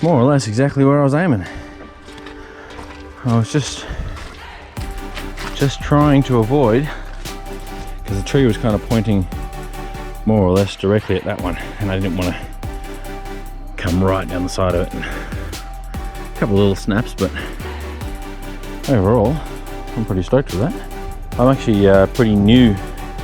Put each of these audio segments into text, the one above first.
more or less exactly where I was aiming. I was just trying to avoid, because the tree was kind of pointing more or less directly at that one, and I didn't want to come right down the side of it. And a couple of little snaps, but overall I'm pretty stoked with that. I'm actually pretty new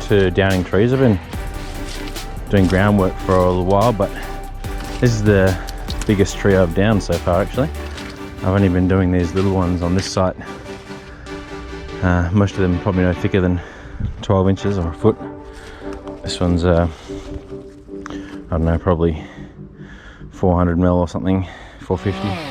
to downing trees. I've been doing groundwork for a little while, but this is the biggest tree I've downed so far actually. I've only been doing these little ones on this site. Most of them probably no thicker than 12 inches or a foot. This one's I don't know, probably 400 mil or something, 450.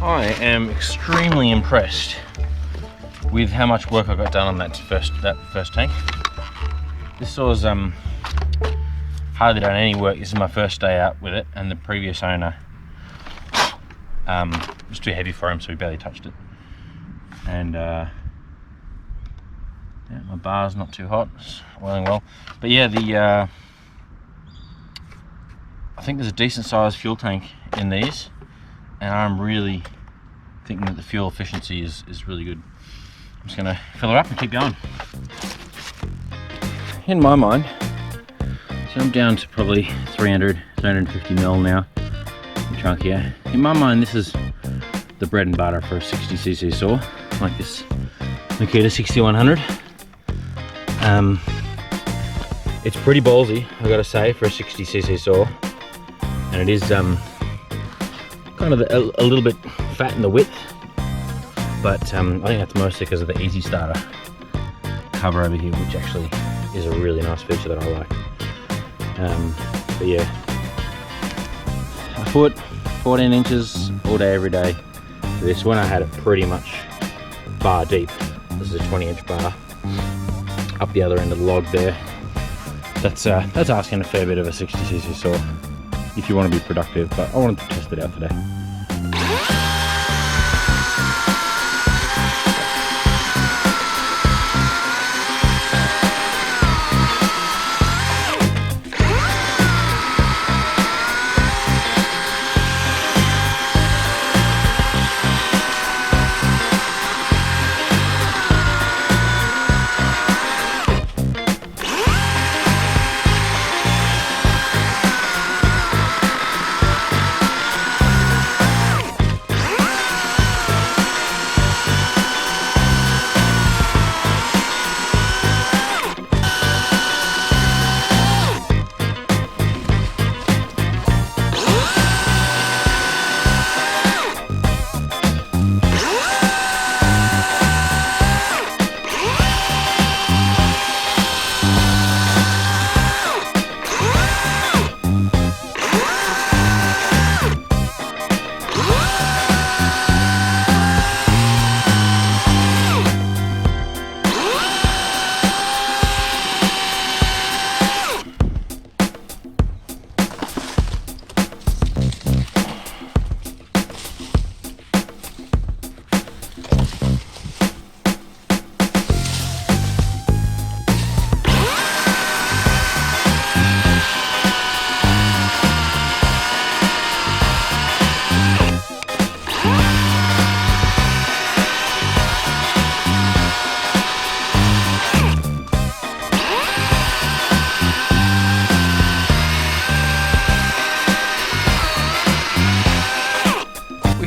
I am extremely impressed with how much work I got done on that first tank. This saw's hardly done any work. This is my first day out with it, and the previous owner was too heavy for him, so we barely touched it. And yeah, my bar's not too hot, it's oiling well. But yeah, I think there's a decent sized fuel tank in these, and I'm really thinking that the fuel efficiency is really good. I'm just gonna fill her up and keep going. In my mind, so I'm down to probably 350 mil now in chunk here. In my mind, this is the bread and butter for a 60cc saw, like this Makita EA6100. It's pretty ballsy, I gotta say, for a 60cc saw, and it is kind of a little bit fat in the width, but I think that's mostly because of the easy starter cover over here, which actually is a really nice feature that I like. But yeah, a foot, 14 inches all day every day. This one I had it pretty much bar deep. This is a 20-inch bar up the other end of the log there. That's asking a fair bit of a 60cc saw if you want to be productive, but I wanted to test it out today.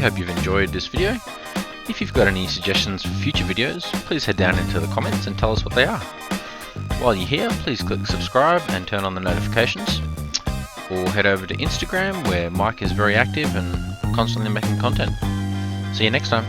Hope you've enjoyed this video. If you've got any suggestions for future videos, please head down into the comments and tell us what they are. While you're here, please click subscribe and turn on the notifications, or head over to Instagram where Mike is very active and constantly making content. See you next time.